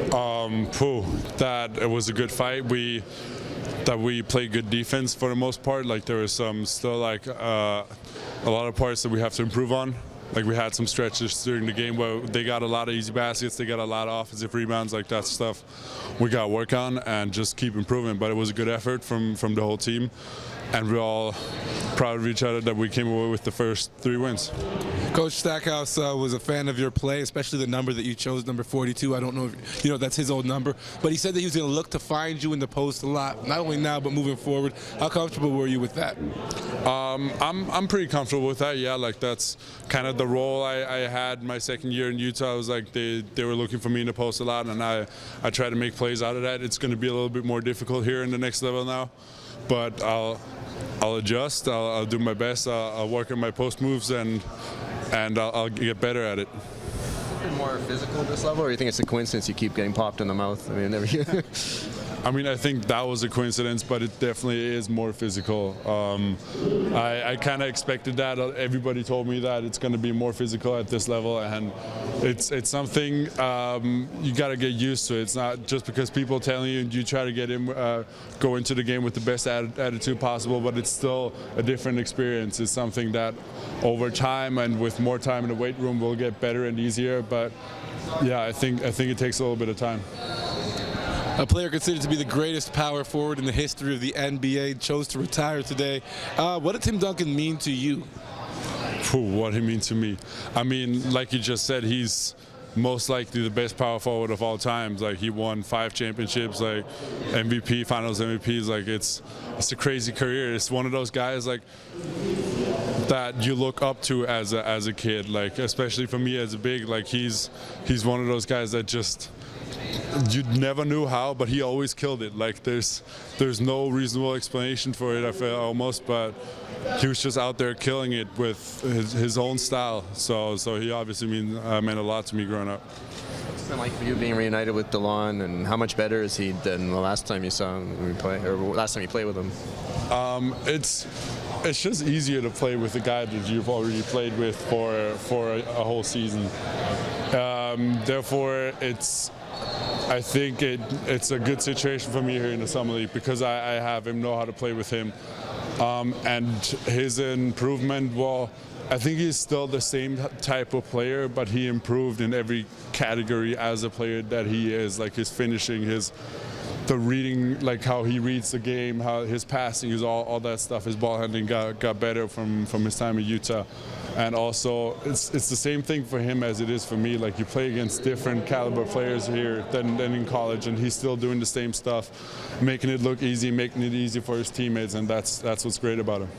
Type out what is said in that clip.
That it was a good fight. We played good defense for the most part. Like there was still a lot of parts that we have to improve on. Like we had some stretches during the game where they got a lot of easy baskets, they got a lot of offensive rebounds, like that stuff we got to work on and just keep improving. But it was a good effort from the whole team, and we're all proud of each other that we came away with the first 3 wins. Coach Stackhouse was a fan of your play, especially the number that you chose, number 42. I don't know if that's his old number, but he said that he was going to look to find you in the post a lot, not only now but moving forward. How comfortable were you with that? I'm pretty comfortable with that. Yeah, like that's kind of the role I had my second year in Utah. I was like they were looking for me in the post a lot, and I try to make plays out of that. It's going to be a little bit more difficult here in the next level now, but I'll adjust. I'll do my best. I'll work on my post moves and I'll get better at it. More physical at this level, or do you think it's a coincidence you keep getting popped in the mouth? I mean, I think that was a coincidence, but it definitely is more physical. I kind of expected that. Everybody told me that it's going to be more physical at this level, and it's something you got to get used to. It's not just because people telling you try to get in, go into the game with the best attitude possible, but it's still a different experience. It's something that over time and with more time in the weight room will get better and easier. But yeah, I think it takes a little bit of time. A player considered to be the greatest power forward in the history of the NBA chose to retire today. What did Tim Duncan mean to you? What he means to me? I mean, like you just said, he's most likely the best power forward of all times. Like he won 5 championships, like MVP, Finals MVPs. Like it's a crazy career. It's one of those guys like that you look up to as a kid. Like especially for me as a big, like he's one of those guys that just. You never knew how, but he always killed it. Like there's no reasonable explanation for it, I feel almost, but he was just out there killing it with his own style. So he obviously meant a lot to me growing up. What's it been like for you being reunited with DeLon, and how much better is he than the last time you saw him play, or last time you played with him? It's just easier to play with a guy that you've already played with for a whole season. Therefore, I think it's a good situation for me here in the Summer League because I have him, know how to play with him. And his improvement, well, I think he's still the same type of player, but he improved in every category as a player that he is, like his finishing, the reading, like how he reads the game, how his passing is all that stuff. His ball handling got better from his time in Utah. And also, it's the same thing for him as it is for me. Like you play against different caliber players here than in college, and he's still doing the same stuff, making it look easy, making it easy for his teammates, and that's what's great about him.